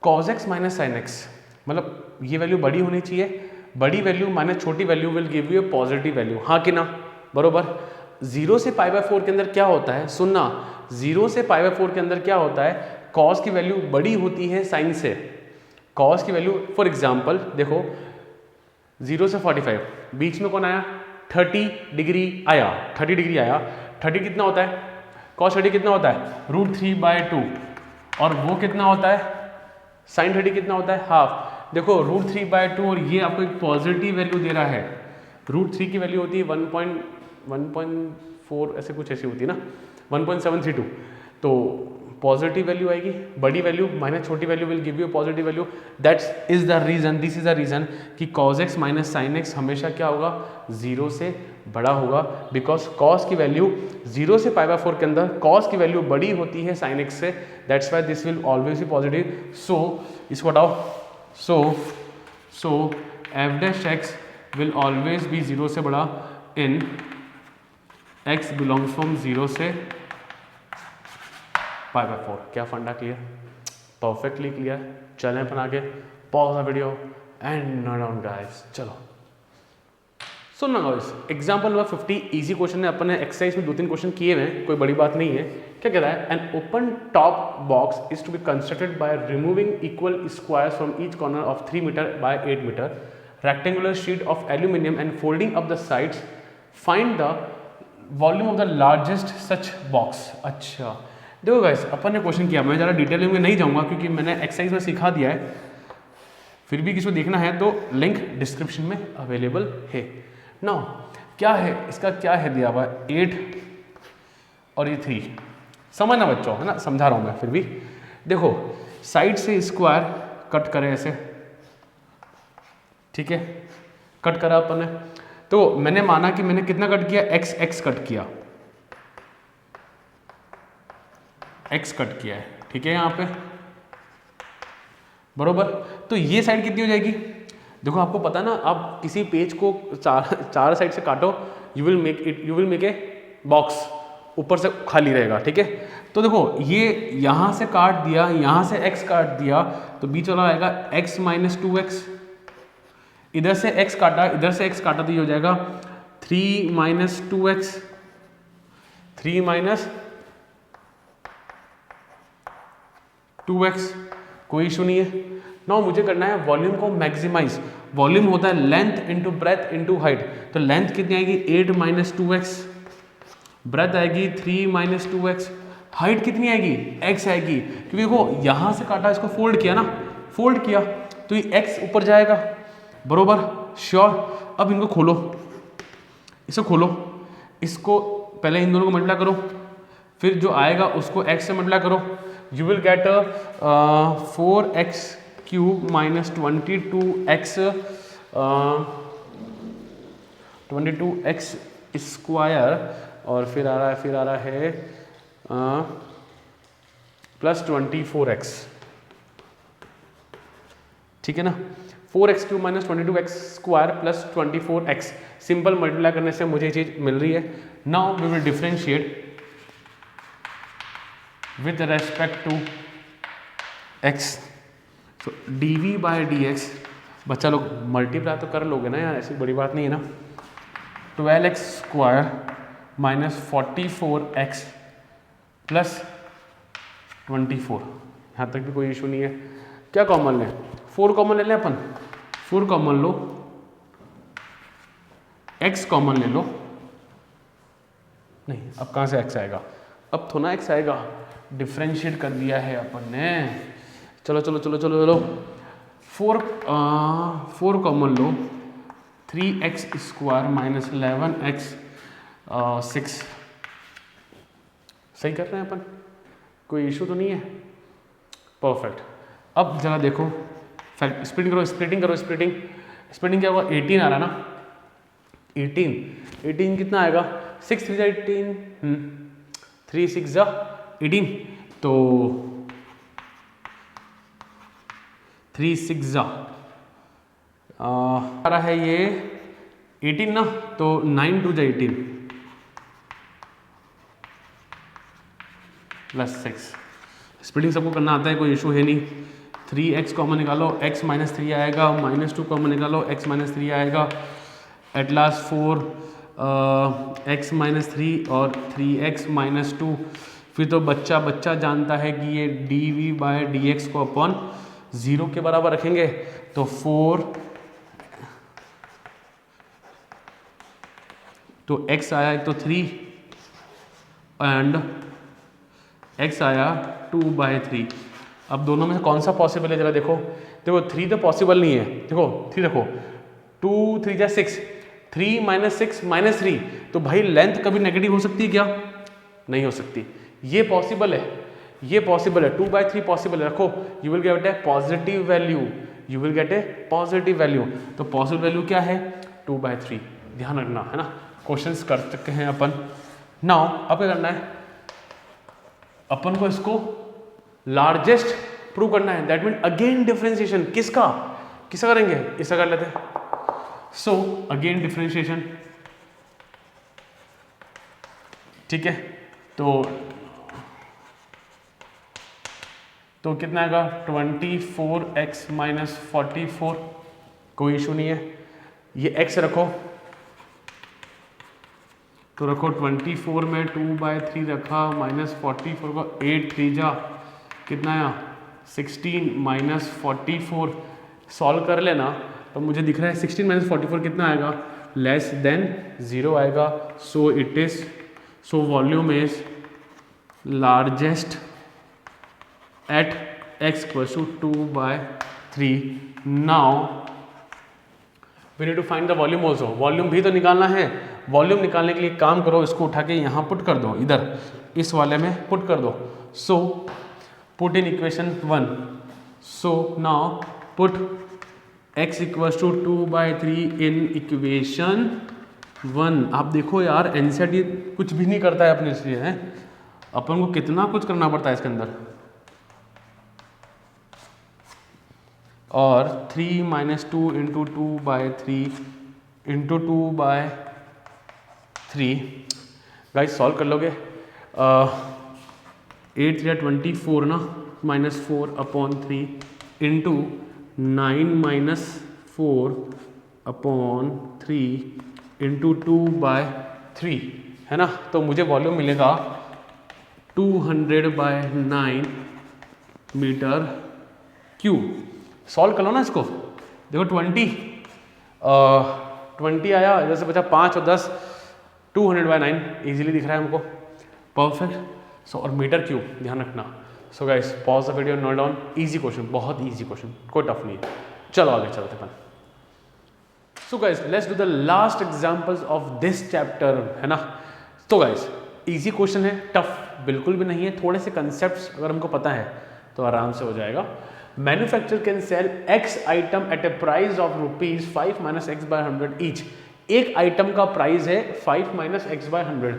cos x minus sine x, मतलब ये वैल्यू बड़ी होनी चाहिए, बड़ी वैल्यू माइनस छोटी value will give U A positive value, हाँ कि ना, बरोबर। 0 से π/4 के अंदर क्या होता है, सुनना, 0 से π/4 के अंदर क्या होता है, cos की वैल्यू बड़ी होती है साइन से। cos की वैल्यू फॉर एग्जांपल देखो 0 से 45 बीच में कौन आया, 30 डिग्री आया, 30 डिग्री आया, 30 कितना होता है, cos 30 कितना होता है, √3/2, और वो कितना होता है, sin 30 कितना होता है, हाफ। देखो √3/2 और ये आपको एक पॉजिटिव वैल्यू दे रहा है, √3 की वैल्यू होती है 1.4 ऐसी होती है ना, 1.732, तो पॉजिटिव वैल्यू आएगी, बड़ी वैल्यू माइनस छोटी value will give you positive value. This is the reason कि cos x minus sine x हमेशा क्या होगा, 0 से बड़ा होगा, बिकॉज cos की वैल्यू 0 से π/4 के अंदर cos की वैल्यू बड़ी होती है साइन एक्स से, that's why this will always be positive. So इसको हटाओ, so f dash x will always be 0 से बड़ा इन एक्स बिलोंग्स फ्रॉम 0 से π/4। क्या फंडा क्लियर? Perfectly clear. चलें अपन आगे, pause the video and note down guys. चलो सुनना guys, example number 50 easy question है। अपन ने एक्सरसाइज में 2-3 क्वेश्चन किए हुए हैं, कोई बड़ी बात नहीं है। क्या कह रहा है? An open top box is to be constructed by removing equal squares from each corner of 3 metre by 8 metre rectangular sheet of aluminium and folding up the sides. Find the volume of the largest such box. अच्छा देखो गाइस, अपन ने क्वेश्चन किया, मैं ज़्यादा डिटेल में नहीं जाऊँगा क्योंकि मैंने एक्सरसाइज में सिखा दिया है। फिर भी किसी को देखना है तो लिंक डिस्क्रिप्शन में अवेलेबल है। नाउ क्या है इसका, क्या है दिया हुआ है 8 और ये 3। समझना बच्चों, है ना, समझा रहा हूँ मैं। फिर भी देखो, साइड से स्क्वायर कट करें ऐसे, ठीक है, कट करा अपन ने। तो मैंने माना कि मैंने कितना कट किया, x कट किया, x कट किया है, ठीक है, यहाँ पे बरोबर। तो ये साइड कितनी हो जाएगी? देखो आपको पता ना, आप किसी पेज को चार साइड से काटो, you will make a box, ऊपर से खाली रहेगा, ठीक है। तो देखो ये यहाँ से काट दिया, यहाँ से x काट दिया, तो बीच वाला आएगा x - 2x। इधर से x काटा, इधर से x काटा, तो ये हो जाएगा 3 - 2x, 3 - 2x। कोई इशू नहीं है। नाउ मुझे करना है वॉल्यूम को मैक्सिमाइज। वॉल्यूम होता है length into breadth into height. तो लेंथ कितनी आएगी 8 - 2x, ब्रेथ आएगी 3 - 2x, हाइट कितनी आएगी x आएगी, क्योंकि देखो यहाँ से काटा, इसको फोल्ड किया ना, फोल्ड किया तो ये x ऊपर जाएगा, बरोबर, श्योर। अब इनको खोलो, इसे खोलो, इसको पहले इन दोनों को मल्टीप्लाई करो, फिर जो आएगा उसको x से मल्टीप्लाई करो, you will gate 4x³ - 22x square, और फिर आ रहा है +24x, ठीक है ना। 4x³ - 22x square +24x, simple multiply करने से मुझे ये चीज मिल रही है। Now we will differentiate with respect to x, so dv/dx। बच्चा लोग मल्टीप्लाई तो कर लोगे ना यार, ऐसी बड़ी बात नहीं है ना। 12x स्क्वायर -44x +24, यहाँ तक भी कोई इशू नहीं है। क्या कॉमन लें? 4 कॉमन ले लें अपन, 4 कॉमन लो, x कॉमन ले लो, नहीं अब कहाँ से x आएगा, अब थोड़ा x आएगा, डिफ्रेंशिएट कर दिया है अपन ने। चलो चलो चलो चलो चलो, 4 कॉमन लो, 3x स्क्वायर -11x 6, सही कर रहे हैं अपन, कोई इशू तो नहीं है, परफेक्ट। अब जरा देखो, स्प्लिटिंग करो, स्प्लिटिंग क्या होगा, 18 आ रहा ना, 18 कितना आएगा, 6 3 18, 3 6 18, तो 3 6 आ रहा है ये 18 ना, तो 9 2 18 +6। स्प्लिटिंग सबको करना आता है, कोई इशू है नहीं। 3x कॉमन निकालो, x -3 आएगा, -2 कॉमन निकालो, x -3 आएगा, एट लास्ट 4 x -3 और 3x -2। फिर तो बच्चा जानता है कि ये dv/dx को अपन 0 के बराबर रखेंगे, तो 4, तो x आया एक तो 3 एंड x आया 2/3। अब दोनों में से कौन सा पॉसिबल है, जरा देखो। 3 तो पॉसिबल नहीं है, देखो 3 देखो, 2 3 जा 6, 3 - 6 - 3, तो भाई लेंथ कभी नेगेटिव हो सकती है क्या? नहीं हो सकती। ये पॉसिबल है, ये पॉसिबल है, 2/3 पॉसिबल है, रखो, you will gate A positive value, you will gate A positive value. तो पॉजिटिव वैल्यू क्या है, 2/3, ध्यान रखना, है ना। क्वेश्चंस कर सकते हैं अपन। नाउ अब क्या करना है, अपन को इसको लार्जेस्ट प्रूव करना है, दैट मीन अगेन डिफरेंशिएशन। किसका करेंगे, इसका कर लेते हैं। सो अगेन डिफरेंशिएशन, ठीक है, तो कितना आएगा 24x माइनस 44, कोई इशू नहीं है, ये x रखो, तो रखो 24 में 2/3 रखा माइनस 44 को 8 3 कितना आया 16 माइनस 44, सॉल्व कर लेना तो मुझे दिख रहा है 16 माइनस 44 कितना आएगा, लेस देन 0 आएगा। So it is, so volume is largest at x equal to 2/3। Now we need to find the volume also, volume भी तो निकालना है। वॉल्यूम निकालने के लिए काम करो, इसको उठा के यहाँ पुट कर दो, इधर इस वाले में पुट कर दो। So put in equation 1, so now put x equal to 2/3 in equation 1। आप देखो यार एनसीईआरटी कुछ भी नहीं करता है अपने लिए, है अपन को कितना कुछ करना पड़ता है इसके अंदर। और 3 minus 2 into 2/3 into 2/3 guys solve कर लोगे। 8 3 24 ना, माइनस 4/3 इंटू 9 माइनस 4/3 इंटू 2/3 है ना, तो मुझे वॉल्यूम मिलेगा 200/9 मीटर क्यूब। सॉल्व कर लो ना इसको, देखो 20 आया, इधर से बचा 5 और 10, 200/9 इजीली दिख रहा है हमको, परफेक्ट। सो और मीटर क्यूब ध्यान रखना। So guys pause the video, note down, easy question, बहुत इजी क्वेश्चन, कोई टफ नहीं है। चलो आगे चलते हैं। So guys let's do the last examples of this chapter, है ना। तो गाइस इजी क्वेश्चन है, टफ बिल्कुल भी नहीं है, थोड़े से कंसेप्ट्स अगर हमको पता है तो आराम से हो जाएगा। Manufacturer can sell x item at a price of ₹5 minus x/100 each. एक आइटम का प्राइस है 5 minus x/100।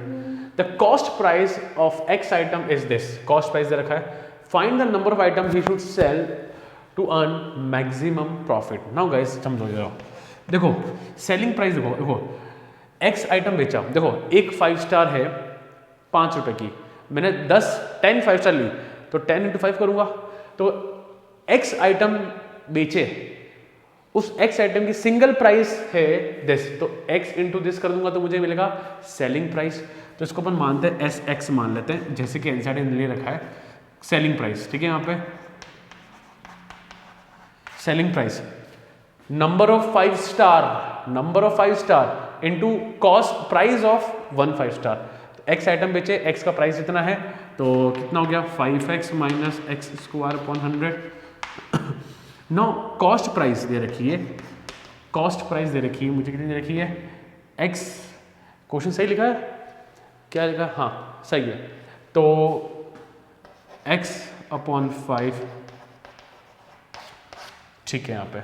The cost price of x item is this, cost price दे रखा है। Find the number of item he should sell to earn maximum profit. Now guys समझो जरा, देखो सेलिंग प्राइस देखो x आइटम बेचा, देखो एक 5 स्टार है 5 रुपए की, मैंने 10 10 5 स्टार ली तो 10 इंटू 5 करूंगा, तो x आइटम बेचे, उस x आइटम की सिंगल प्राइस है दिस, तो x इंटू दिस कर दूंगा तो मुझे मिलेगा सेलिंग प्राइस। तो इसको अपन मानते हैं SX मान लेते हैं, जैसे कि एनसीईआरटी ने ले रखा है सेलिंग प्राइस, ठीक है। यहाँ पे selling price number of 5 star into cost price of 1 5 star. x item बेचे, x का प्राइस इतना है तो कितना हो गया 5x minus x²/100। No cost price दे रखी है, कॉस्ट प्राइस दे रखी है मुझे, कितनी दे रखी है x, क्वेश्चन सही लिखा है, क्या लिखा है, हाँ सही है, तो x/5, ठीक है। यहाँ पे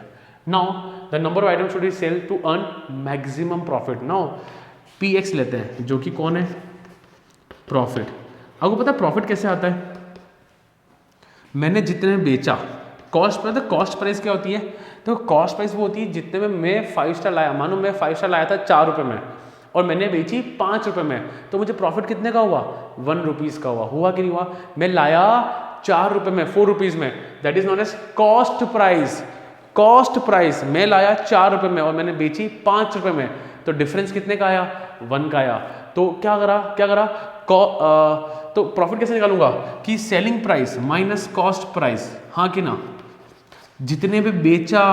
now the number of item should be sell to earn maximum profit. Now px लेते हैं जो कि कौन है, प्रॉफिट। आपको पता है प्रॉफिट कैसे आता है, मैंने जितने बेचा, कॉस्ट प्राइस, कॉस्ट प्राइस क्या होती है, तो कॉस्ट प्राइस वो होती है जितने में मैं 5 स्टार लाया, मानो मैं 5 स्टार लाया था 4 रुपए में और मैंने बेची 5 रुपए में, तो मुझे प्रॉफिट कितने का हुआ 1 रुपीज का हुआ कि नहीं हुआ। मैं लाया 4 रुपए में 4 रुपीज में, that is known as cost price. Cost price मैं लाया 4 रुपए में और मैंने बेची 5 रुपए में, तो डिफरेंस कितने का आया 1 का आया। तो क्या करा तो प्रॉफिट कैसे निकालूंगा कि selling price minus cost price, हाँ कि ना। जितने भी बेचा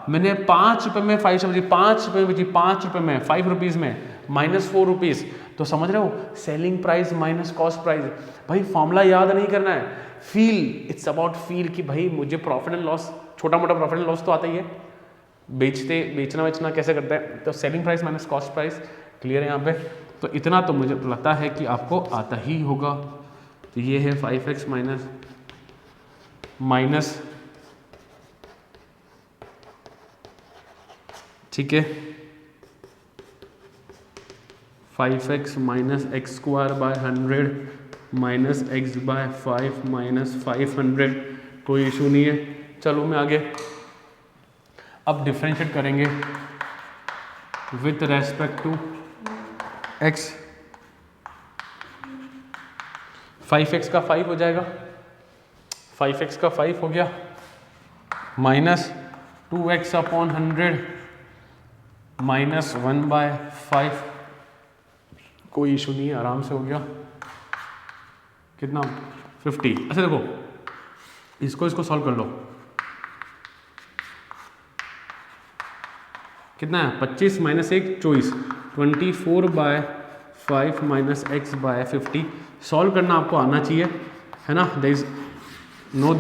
मैंने 5 रुपए में 5 रुपए, 5 रुपए में बेची, 5 रुपए में 5 रुपीज में माइनस 4 रुपीज, तो समझ रहे हो selling price minus cost price. भाई फॉर्मूला याद नहीं करना है, फील, इट्स अबाउट फील कि भाई मुझे प्रॉफिट एंड लॉस, छोटा मोटा प्रॉफिट एंड लॉस तो आता ही है, बेचना कैसे करते हैं, तो selling price minus cost price, clear है यहाँ पे। तो इतना तो मुझे लगता है कि आपको आता ही होगा। तो ये है 5x माइनस, ठीक है, 5x minus x²/100 minus x/5 minus 500, कोई इशू नहीं है। चलो मैं आगे अब डिफरेंशिएट करेंगे with respect to x, 5x का 5 हो जाएगा, 5x का 5 हो गया, माइनस 2x अपॉन 100 माइनस 1/5, कोई इशू नहीं है, आराम से हो गया। कितना 50। अच्छा देखो इसको सॉल्व कर लो, कितना है 25 माइनस 1 24, 24/5 माइनस x/50। सॉल्व करना आपको आना चाहिए, है ना, देयर इज नो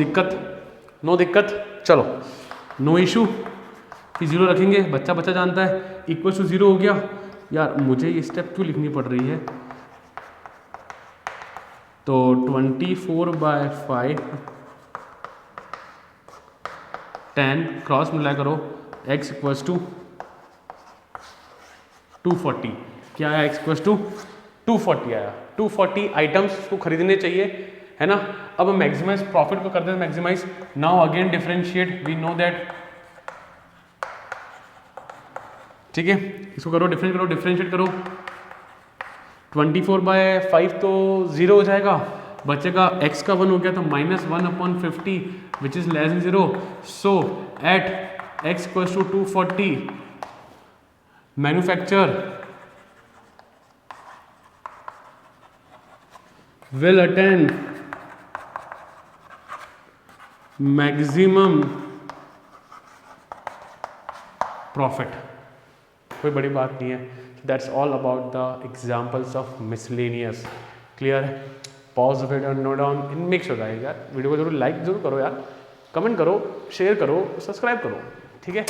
दिक्कत, चलो नो इशू। फिर जीरो रखेंगे, बच्चा जानता है, इक्वल टू 0 हो गया। यार मुझे ये स्टेप क्यों लिखनी पड़ रही है, तो 24/5 10 क्रॉस मिला करो, x इक्वल्स टू 240। क्या आया, x इक्वल्स टू 240 आया। 240 आइटम्स को खरीदने चाहिए, है ना। अब मैक्सिमाइज प्रॉफिट को करते हैं maximise. Now again differentiate, we know that, ठीक है, इसको करो डिफरेंशिएट करो। 24/5 तो 0 हो जाएगा, बचेगा x का 1 हो गया तो -1/50 which is less than 0। So at x equals to 240 manufacture will attain maximum profit। कोई बड़ी बात नहीं है, that's all about the examples of miscellaneous. Clear है, pause the video, note down in, make sure guys यार वीडियो को जरूर लाइक जरूर करो यार, कमेंट करो, शेयर करो, सब्सक्राइब करो, ठीक है।